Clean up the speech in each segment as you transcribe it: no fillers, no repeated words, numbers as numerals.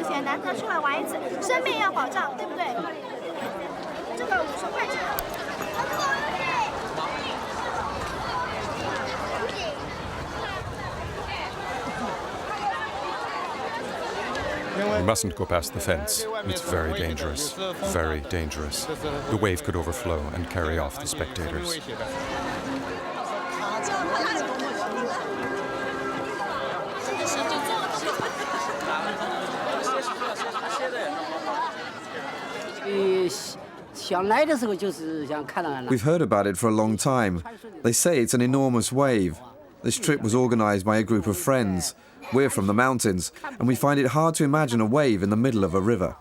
这些难得出来玩一次，生命要保障，对不对？这个50块钱。We mustn't go past the fence. It's very dangerous. Very dangerous. The wave could overflow and carry off the spectators. We've heard about it for a long time. They say it's an enormous wave. This trip was organized by a group of friends. We're from the mountains, and we find it hard to imagine a wave in the middle of a river.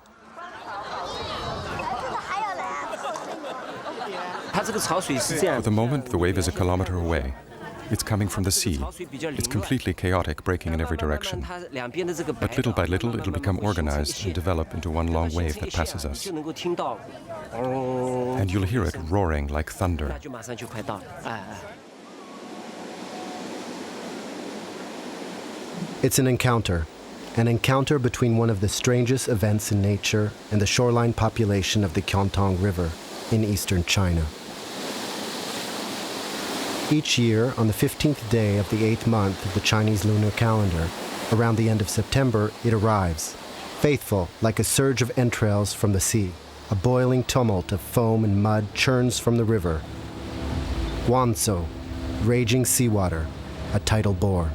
For the moment, the wave is a kilometer away. It's coming from the sea. It's completely chaotic, breaking in every direction. But little by little, it'll become organized and develop into one long wave that passes us. And you'll hear it roaring like thunder. It's an encounter between one of the strangest events in nature and the shoreline population of the Qiantang River in eastern China. Each year, on the 15th day of the 8th month of the Chinese lunar calendar, around the end of September, it arrives, faithful like a surge of entrails from the sea. A boiling tumult of foam and mud churns from the river. Guanzhou, raging seawater, a tidal bore.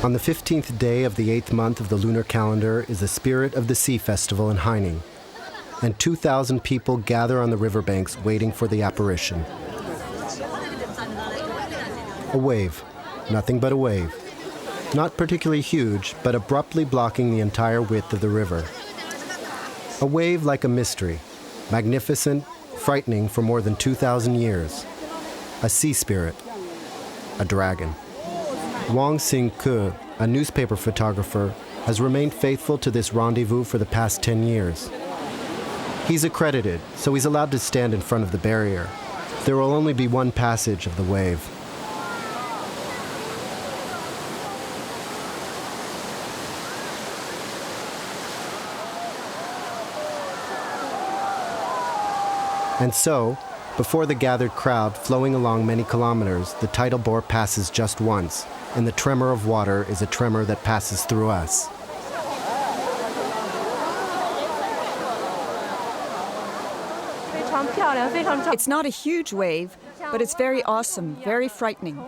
On the 15th day of the 8th month of the lunar calendar is the Spirit of the Sea Festival in Haining, and 2,000 people gather on the riverbanks waiting for the apparition. A wave, nothing but a wave. Not particularly huge, but abruptly blocking the entire width of the river. A wave like a mystery, magnificent, frightening for more than 2,000 years. A sea spirit, a dragon. Wang Xingke, a newspaper photographer, has remained faithful to this rendezvous for the past 10 years. He's accredited, so he's allowed to stand in front of the barrier. There will only be one passage of the wave. And so, before the gathered crowd flowing along many kilometers, the tidal bore passes just once, and the tremor of water is a tremor that passes through us. It's not a huge wave, but it's very awesome, very frightening.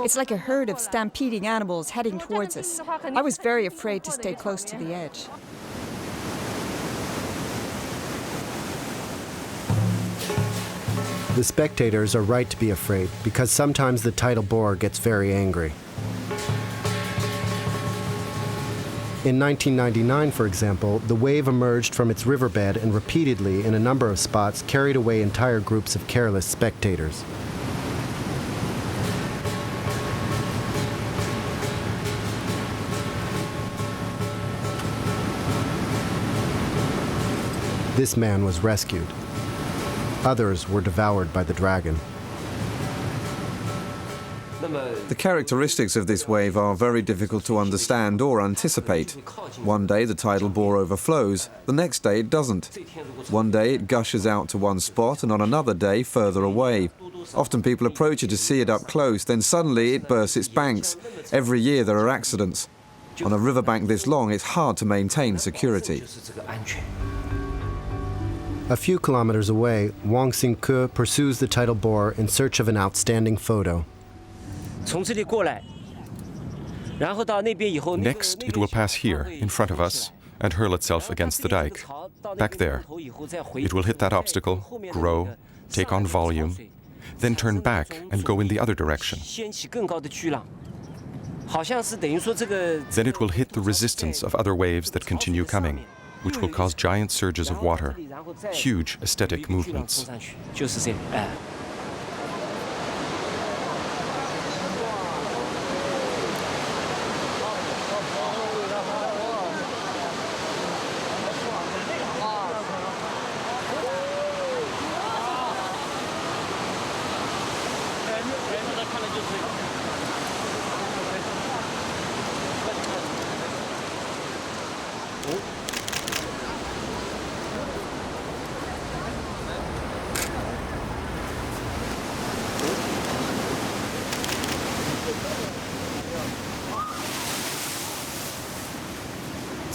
It's like a herd of stampeding animals heading towards us. I was very afraid to stay close to the edge. The spectators are right to be afraid, because sometimes the tidal bore gets very angry. In 1999, for example, the wave emerged from its riverbed and repeatedly, in a number of spots, carried away entire groups of careless spectators. This man was rescued. Others were devoured by the dragon. The characteristics of this wave are very difficult to understand or anticipate. One day the tidal bore overflows, the next day it doesn't. One day it gushes out to one spot and on another day further away. Often people approach it to see it up close, then suddenly it bursts its banks. Every year there are accidents. On a riverbank this long, it's hard to maintain security. A few kilometers away, Wang Xingke pursues the tidal bore in search of an outstanding photo. Next, it will pass here, in front of us, and hurl itself against the dike. Back there. It will hit that obstacle, grow, take on volume, then turn back and go in the other direction. Then it will hit the resistance of other waves that continue coming, which will cause giant surges of water, huge aesthetic movements.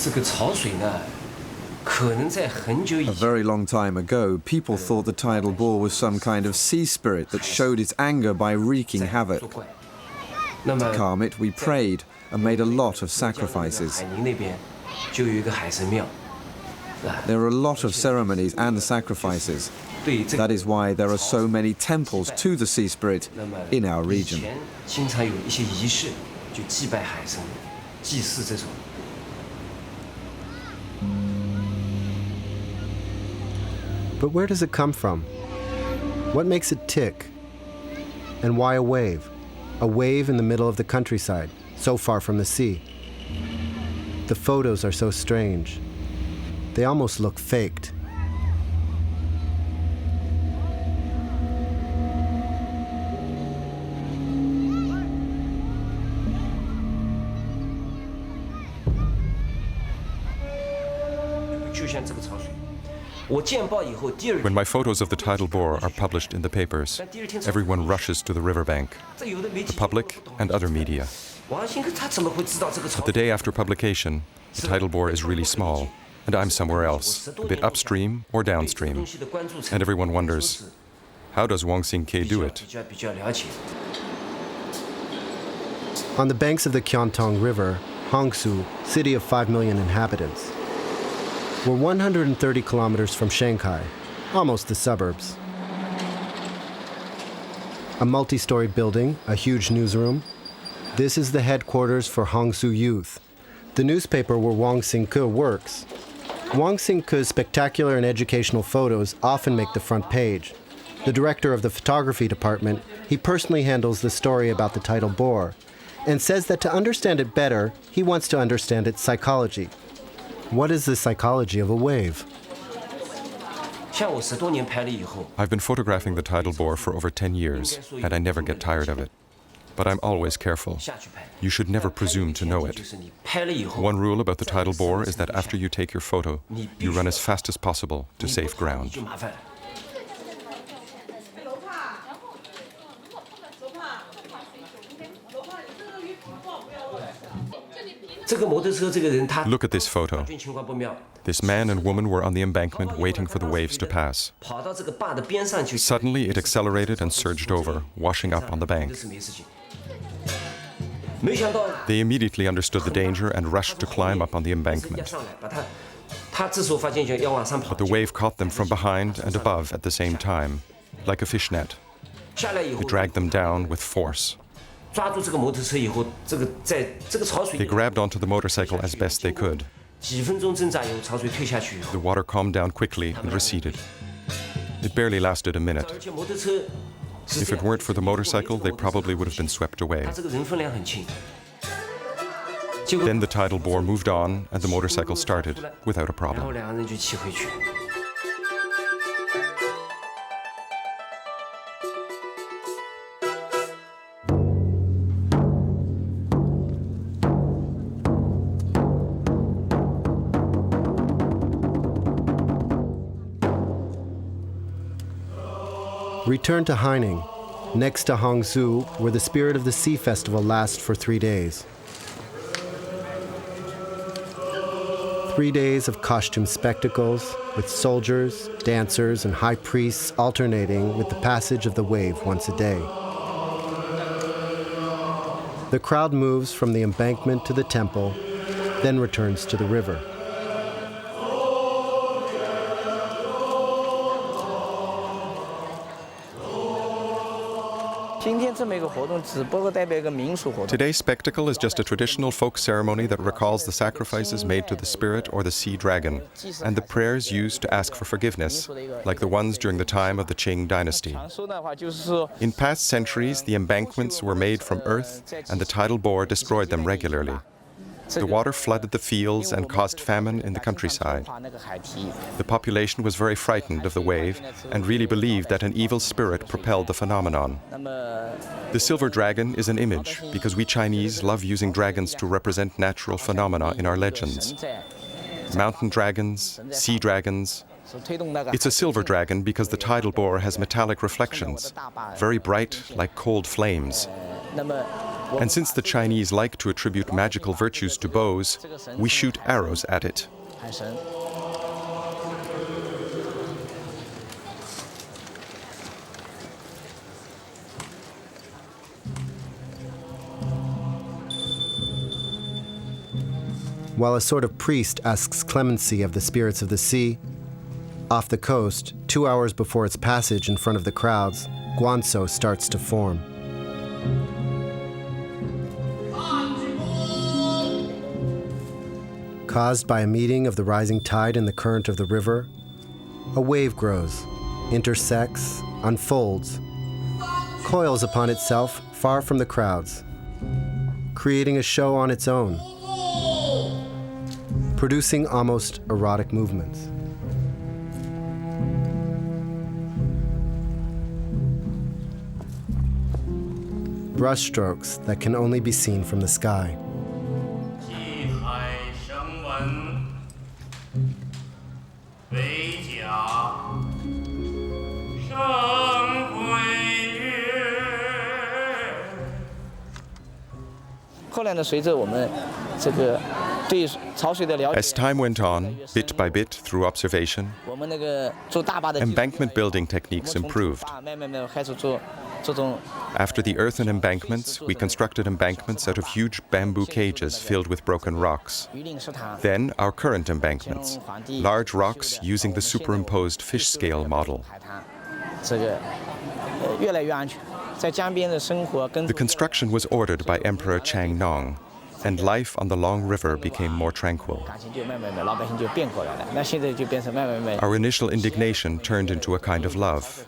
A very long time ago, people thought the tidal bore was some kind of sea spirit that showed its anger by wreaking havoc. To calm it, we prayed and made a lot of sacrifices. There are a lot of ceremonies and sacrifices. That is why there are so many temples to the sea spirit in our region. But where does it come from? What makes it tick? And why a wave? A wave in the middle of the countryside, so far from the sea. The photos are so strange. They almost look faked. When my photos of the tidal bore are published in the papers, everyone rushes to the riverbank, the public and other media. But the day after publication, the tidal bore is really small, and I'm somewhere else, a bit upstream or downstream. And everyone wonders, how does Wang Xingke do it? On the banks of the Qiantang River, Hangzhou, city of 5 million inhabitants, we're 130 kilometers from Shanghai, almost the suburbs. A multi-story building, a huge newsroom. This is the headquarters for Hangzhou Youth, the newspaper where Wang Xingke works. Wang Xingke's spectacular and educational photos often make the front page. The director of the photography department, he personally handles the story about the tidal bore, and says that to understand it better, he wants to understand its psychology. What is the psychology of a wave? I've been photographing the tidal bore for over 10 years, and I never get tired of it. But I'm always careful. You should never presume to know it. One rule about the tidal bore is that after you take your photo, you run as fast as possible to safe ground. Look at this photo. This man and woman were on the embankment waiting for the waves to pass. Suddenly it accelerated and surged over, washing up on the bank. They immediately understood the danger and rushed to climb up on the embankment. But the wave caught them from behind and above at the same time, like a fishnet. It dragged them down with force. They grabbed onto the motorcycle as best they could. The water calmed down quickly and receded. It barely lasted a minute. If it weren't for the motorcycle, they probably would have been swept away. Then the tidal bore moved on and the motorcycle started without a problem. Return to Haining, next to Hangzhou, where the Spirit of the Sea Festival lasts for 3 days. 3 days of costume spectacles, with soldiers, dancers, and high priests alternating with the passage of the wave once a day. The crowd moves from the embankment to the temple, then returns to the river. Today's spectacle is just a traditional folk ceremony that recalls the sacrifices made to the spirit or the sea dragon, and the prayers used to ask for forgiveness, like the ones during the time of the Qing dynasty. In past centuries, the embankments were made from earth, and the tidal bore destroyed them regularly. The water flooded the fields and caused famine in the countryside. The population was very frightened of the wave and really believed that an evil spirit propelled the phenomenon. The silver dragon is an image because we Chinese love using dragons to represent natural phenomena in our legends. Mountain dragons, sea dragons. It's a silver dragon because the tidal bore has metallic reflections, very bright like cold flames. And since the Chinese like to attribute magical virtues to bows, we shoot arrows at it. While a sort of priest asks clemency of the spirits of the sea, off the coast, 2 hours before its passage in front of the crowds, guanso starts to form. Caused by a meeting of the rising tide and the current of the river, a wave grows, intersects, unfolds, coils upon itself far from the crowds, creating a show on its own, producing almost erotic movements. Brushstrokes that can only be seen from the sky. As time went on, bit by bit through observation, embankment building techniques improved. After the earthen embankments, we constructed embankments out of huge bamboo cages filled with broken rocks. Then our current embankments, large rocks using the superimposed fish scale model. The construction was ordered by Emperor Qiantang, and life on the long river became more tranquil. Our initial indignation turned into a kind of love,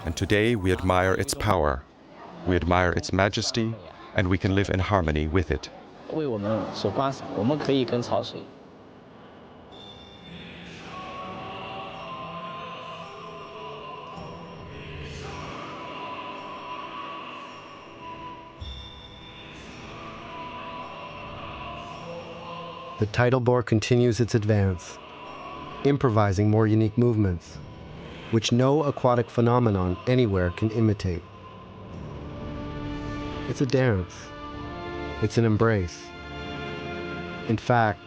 and today we admire its power, we admire its majesty, and we can live in harmony with it. The tidal bore continues its advance, improvising more unique movements, which no aquatic phenomenon anywhere can imitate. It's a dance. It's an embrace. In fact,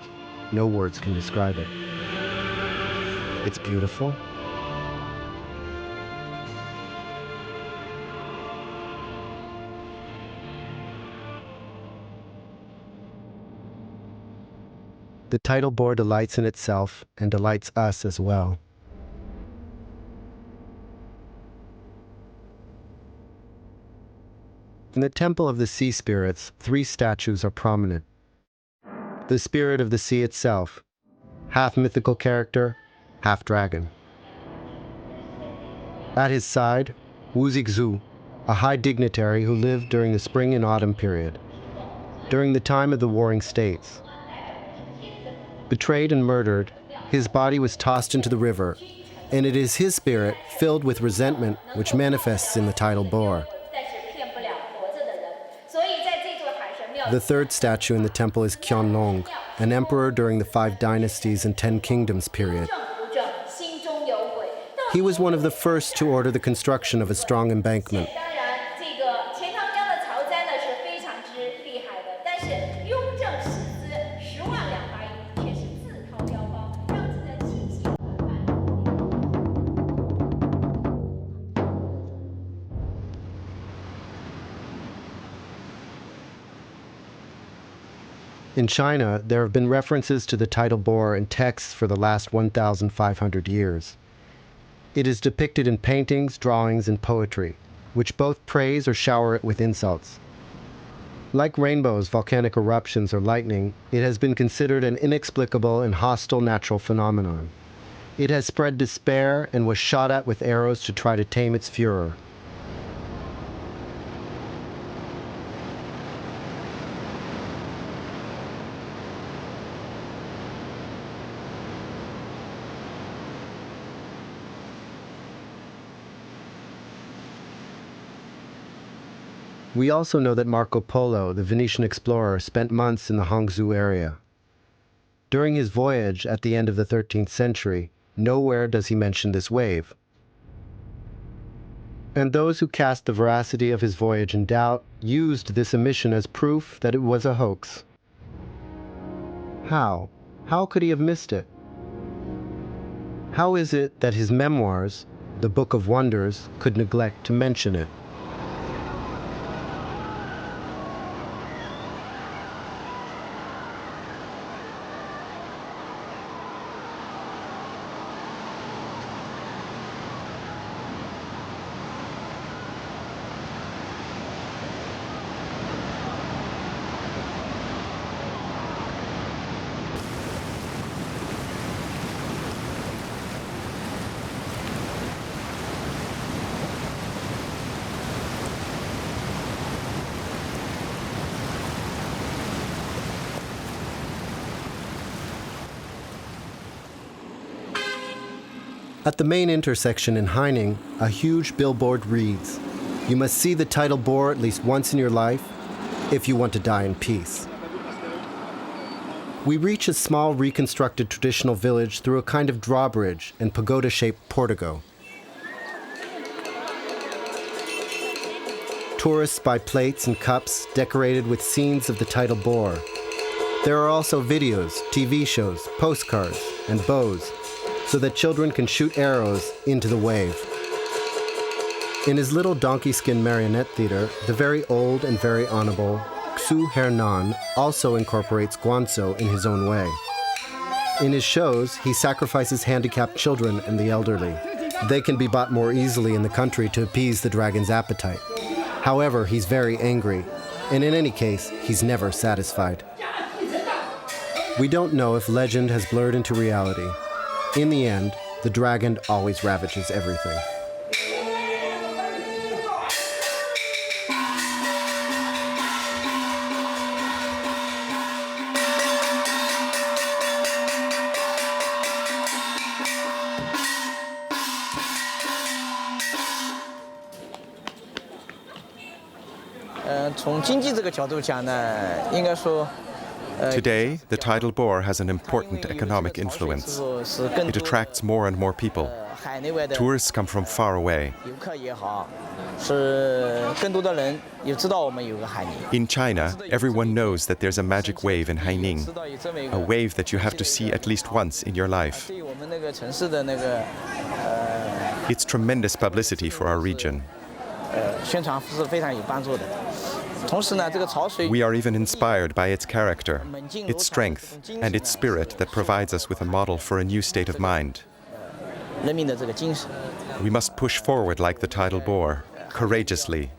no words can describe it. It's beautiful. The tidal bore delights in itself and delights us as well. In the Temple of the Sea Spirits, 3 statues are prominent. The spirit of the sea itself, half mythical character, half dragon. At his side, Wu Zixu, a high dignitary who lived during the spring and autumn period, during the time of the Warring States. Betrayed and murdered, his body was tossed into the river, and it is his spirit, filled with resentment, which manifests in the tidal bore. The 3rd statue in the temple is Qiantang, an emperor during the 5 dynasties and 10 kingdoms period. He was one of the first to order the construction of a strong embankment. In China, there have been references to the tidal bore in texts for the last 1,500 years. It is depicted in paintings, drawings, and poetry, which both praise or shower it with insults. Like rainbows, volcanic eruptions, or lightning, it has been considered an inexplicable and hostile natural phenomenon. It has spread despair and was shot at with arrows to try to tame its furor. We also know that Marco Polo, the Venetian explorer, spent months in the Hangzhou area. During his voyage at the end of the 13th century, nowhere does he mention this wave. And those who cast the veracity of his voyage in doubt used this omission as proof that it was a hoax. How? How could he have missed it? How is it that his memoirs, the Book of Wonders, could neglect to mention it? At the main intersection in Haining, a huge billboard reads, "You must see the tidal bore at least once in your life if you want to die in peace." We reach a small reconstructed traditional village through a kind of drawbridge and pagoda-shaped portico. Tourists buy plates and cups decorated with scenes of the tidal bore. There are also videos, TV shows, postcards, and bows, so that children can shoot arrows into the wave. In his little donkey skin marionette theater, the very old and very honorable Xu Hernan also incorporates guanzhou in his own way. In his shows, he sacrifices handicapped children and the elderly. They can be bought more easily in the country to appease the dragon's appetite. However, he's very angry, and in any case, he's never satisfied. We don't know if legend has blurred into reality. In the end, the dragon always ravages everything. Today, the tidal bore has an important economic influence. It attracts more and more people. Tourists come from far away. In China, everyone knows that there's a magic wave in Haining, a wave that you have to see at least once in your life. It's tremendous publicity for our region. We are even inspired by its character, its strength, and its spirit that provides us with a model for a new state of mind. We must push forward like the tidal bore, courageously.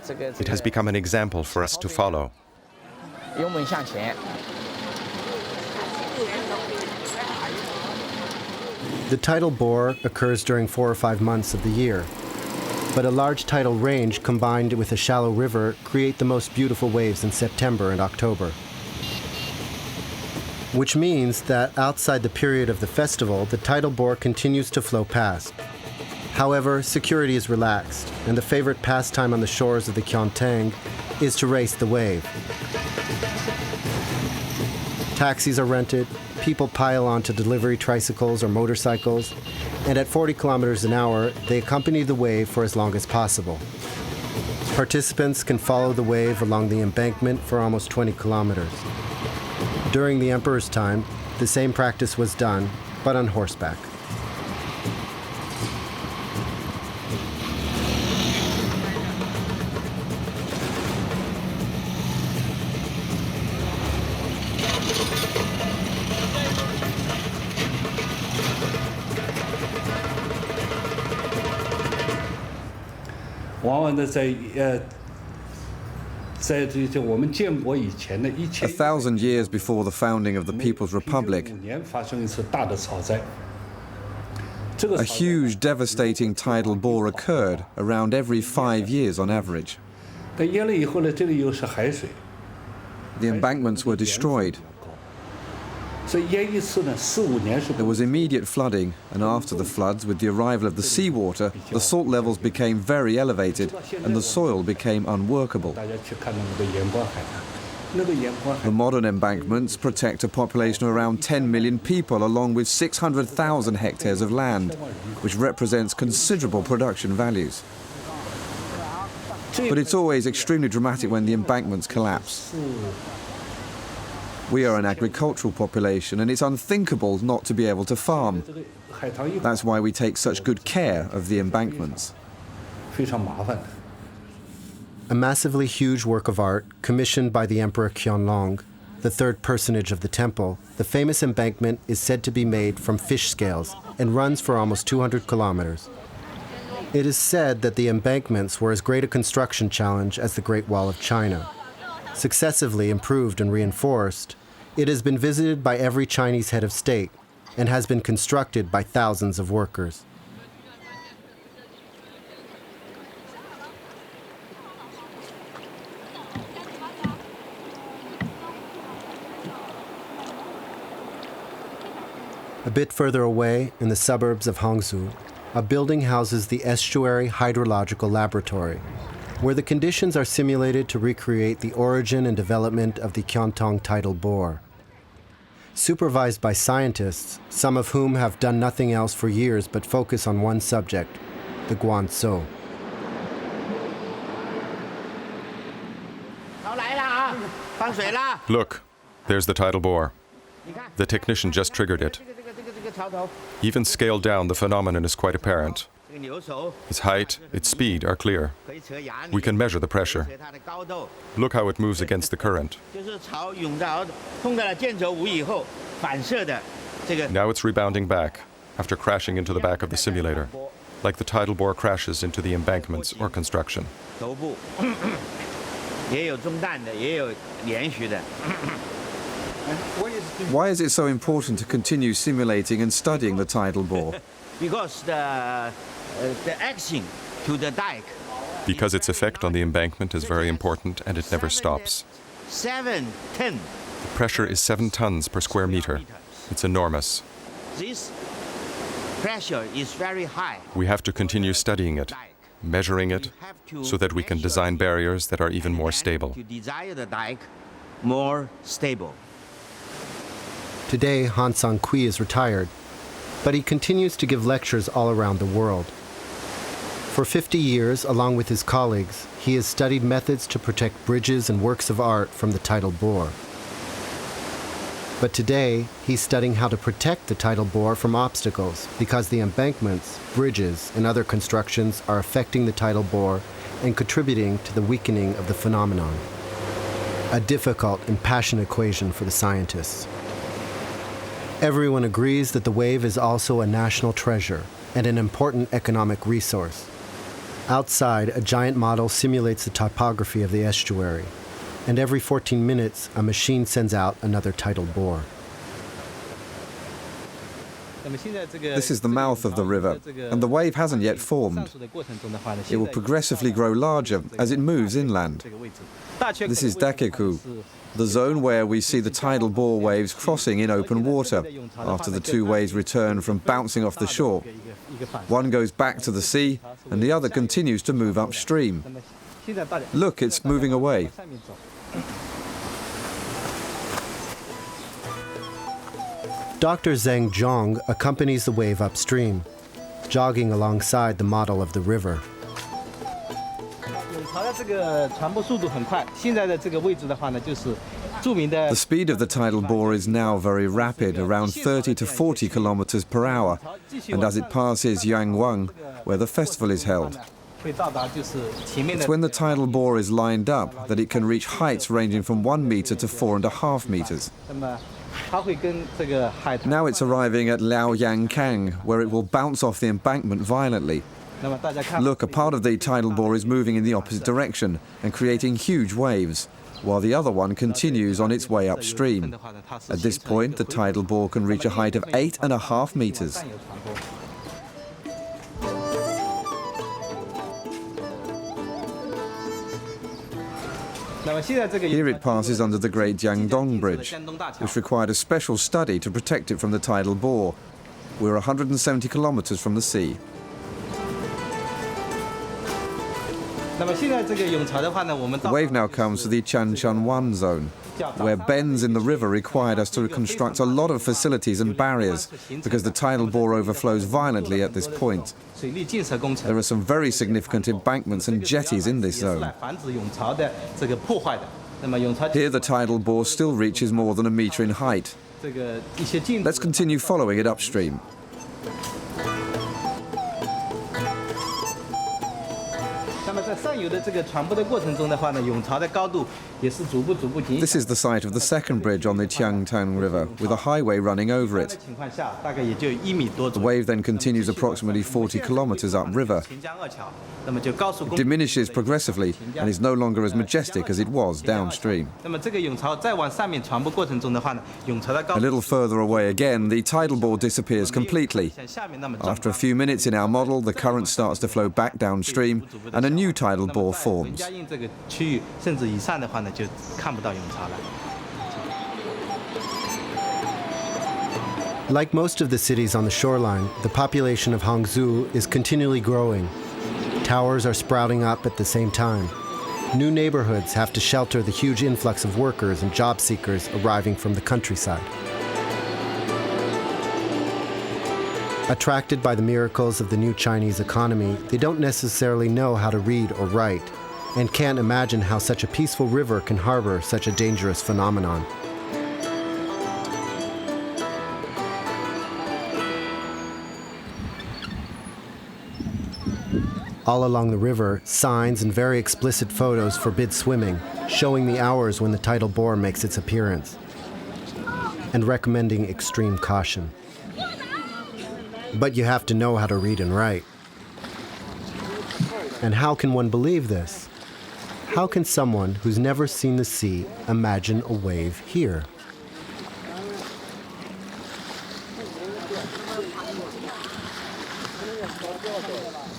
It has become an example for us to follow. The tidal bore occurs during 4 or 5 months of the year, but a large tidal range combined with a shallow river create the most beautiful waves in September and October. Which means that outside the period of the festival, the tidal bore continues to flow past. However, security is relaxed, and the favorite pastime on the shores of the Qiantang is to race the wave. Taxis are rented, people pile onto delivery tricycles or motorcycles, and at 40 kilometers an hour, they accompany the wave for as long as possible. Participants can follow the wave along the embankment for almost 20 kilometers. During the emperor's time, the same practice was done, but on horseback. 1,000 years before the founding of the People's Republic, a huge, devastating tidal bore occurred around every 5 years on average. The embankments were destroyed. There was immediate flooding, and after the floods, with the arrival of the seawater, the salt levels became very elevated and the soil became unworkable. The modern embankments protect a population of around 10 million people, along with 600,000 hectares of land, which represents considerable production values. But it's always extremely dramatic when the embankments collapse. We are an agricultural population, and it's unthinkable not to be able to farm. That's why we take such good care of the embankments. A massively huge work of art commissioned by the Emperor Qiantang, the third personage of the temple, the famous embankment is said to be made from fish scales and runs for almost 200 kilometers. It is said that the embankments were as great a construction challenge as the Great Wall of China. Successively improved and reinforced, it has been visited by every Chinese head of state and has been constructed by thousands of workers. A bit further away, in the suburbs of Hangzhou, a building houses the Estuary Hydrological Laboratory, where the conditions are simulated to recreate the origin and development of the Qiantang tidal bore. Supervised by scientists, some of whom have done nothing else for years but focus on one subject, the guanzhou. Look, there's the tidal bore. The technician just triggered it. Even scaled down, the phenomenon is quite apparent. Its height, its speed are clear. We can measure the pressure. Look how it moves against the current. Now it's rebounding back, after crashing into the back of the simulator, like the tidal bore crashes into the embankments or construction. Why is it so important to continue simulating and studying the tidal bore? Because the action to the dike. Because its effect on the embankment is very important and it never stops. 7 tons. The pressure is 7 tons per square meter. It's enormous. This pressure is very high. We have to continue studying it, measuring it, so that we can design barriers that are even more stable. To design the dike more stable. Today, Han Sang-kui is retired, but he continues to give lectures all around the world. For 50 years, along with his colleagues, he has studied methods to protect bridges and works of art from the tidal bore. But today, he's studying how to protect the tidal bore from obstacles because the embankments, bridges, and other constructions are affecting the tidal bore and contributing to the weakening of the phenomenon. A difficult and passionate equation for the scientists. Everyone agrees that the wave is also a national treasure and an important economic resource. Outside, a giant model simulates the topography of the estuary, and every 14 minutes, a machine sends out another tidal bore. This is the mouth of the river, and the wave hasn't yet formed. It will progressively grow larger as it moves inland. This is Dakeku, the zone where we see the tidal bore waves crossing in open water after the two waves return from bouncing off the shore. One goes back to the sea, and the other continues to move upstream. Look, it's moving away. Dr. Zheng Zhong accompanies the wave upstream, jogging alongside the model of the river. The speed of the tidal bore is now very rapid, around 30 to 40 kilometers per hour, and as it passes Yangwang, where the festival is held. It's when the tidal bore is lined up that it can reach heights ranging from 1 meter to 4.5 meters. Now it's arriving at Liaoyangkang, where it will bounce off the embankment violently, Look, a part of the tidal bore is moving in the opposite direction and creating huge waves, while the other one continues on its way upstream. At this point, the tidal bore can reach a height of 8.5 meters. Here it passes under the Great Qiantang Bridge, which required a special study to protect it from the tidal bore. We're 170 kilometers from the sea. The wave now comes to the Qiantang zone, where bends in the river required us to construct a lot of facilities and barriers because the tidal bore overflows violently at this point. There are some very significant embankments and jetties in this zone. Here the tidal bore still reaches more than a meter in height. Let's continue following it upstream. This is the site of the second bridge on the Qiantang River, with a highway running over it. The wave then continues approximately 40 kilometers upriver. It diminishes progressively and is no longer as majestic as it was downstream. A little further away again, the tidal bore disappears completely. After a few minutes in our model, the current starts to flow back downstream and a new tidal bore forms. Like most of the cities on the shoreline, the population of Hangzhou is continually growing. Towers are sprouting up at the same time. New neighborhoods have to shelter the huge influx of workers and job seekers arriving from the countryside. Attracted by the miracles of the new Chinese economy, they don't necessarily know how to read or write, and can't imagine how such a peaceful river can harbor such a dangerous phenomenon. All along the river, signs and very explicit photos forbid swimming, showing the hours when the tidal bore makes its appearance, and recommending extreme caution. But you have to know how to read and write. And how can one believe this? How can someone who's never seen the sea imagine a wave here?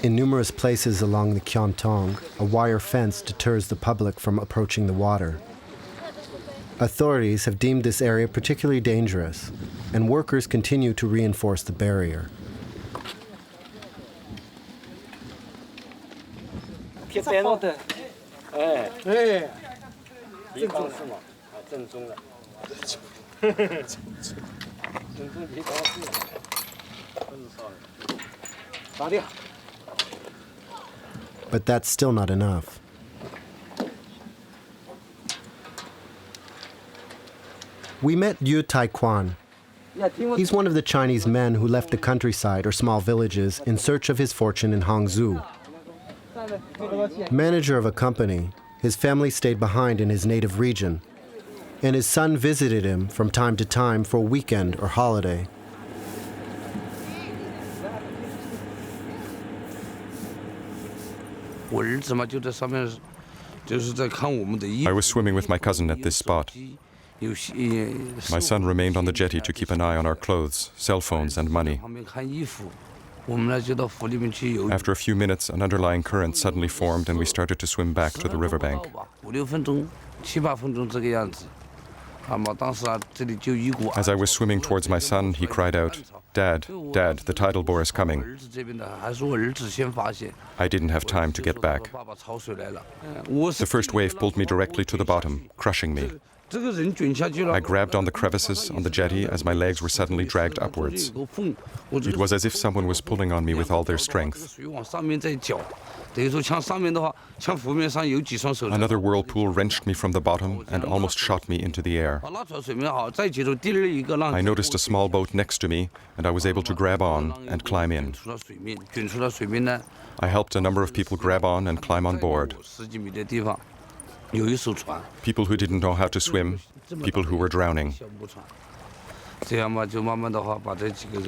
In numerous places along the Qiantang, a wire fence deters the public from approaching the water. Authorities have deemed this area particularly dangerous, and workers continue to reinforce the barrier. But that's still not enough. We met Yu Taikwan. He's one of the Chinese men who left the countryside or small villages in search of his fortune in Hangzhou. Manager of a company, his family stayed behind in his native region, and his son visited him from time to time for a weekend or holiday. I was swimming with my cousin at this spot. My son remained on the jetty to keep an eye on our clothes, cell phones, and money. After a few minutes, an underlying current suddenly formed and we started to swim back to the riverbank. As I was swimming towards my son, he cried out, "Dad, Dad, the tidal bore is coming." I didn't have time to get back. The first wave pulled me directly to the bottom, crushing me. I grabbed on the crevices on the jetty as my legs were suddenly dragged upwards. It was as if someone was pulling on me with all their strength. Another whirlpool wrenched me from the bottom and almost shot me into the air. I noticed a small boat next to me, and I was able to grab on and climb in. I helped a number of people grab on and climb on board. People who didn't know how to swim, people who were drowning.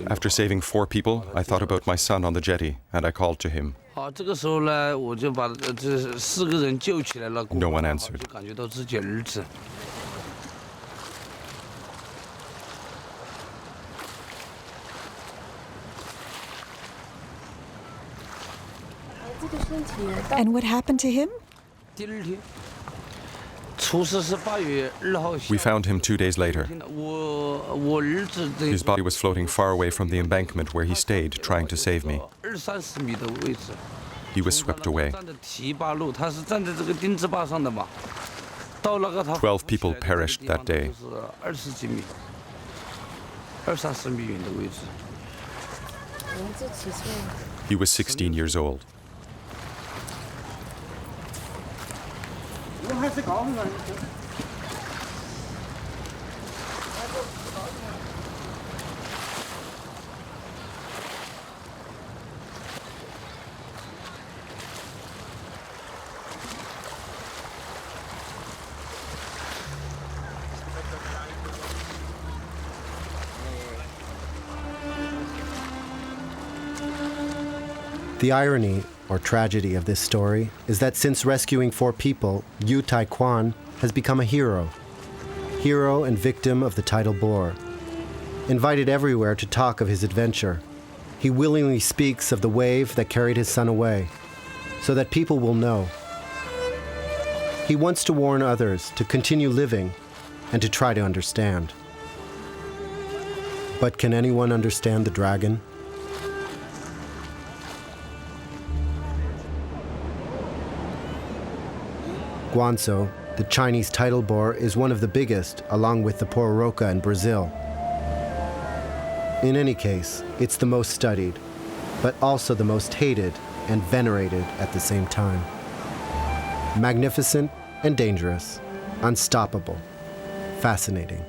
After saving 4 people, I thought about my son on the jetty, and I called to him. No one answered. And what happened to him? We found him 2 days later. His body was floating far away from the embankment where he stayed, trying to save me. He was swept away. 12 people perished that day. He was 16 years old. The irony, or tragedy, of this story is that since rescuing 4 people, Yu Tai-kwan has become a hero and victim of the tidal bore. Invited everywhere to talk of his adventure, he willingly speaks of the wave that carried his son away, so that people will know. He wants to warn others to continue living and to try to understand. But can anyone understand the dragon? Guangzhou, the Chinese tidal bore, is one of the biggest, along with the pororoca in Brazil. In any case, it's the most studied, but also the most hated and venerated at the same time. Magnificent and dangerous, unstoppable, fascinating.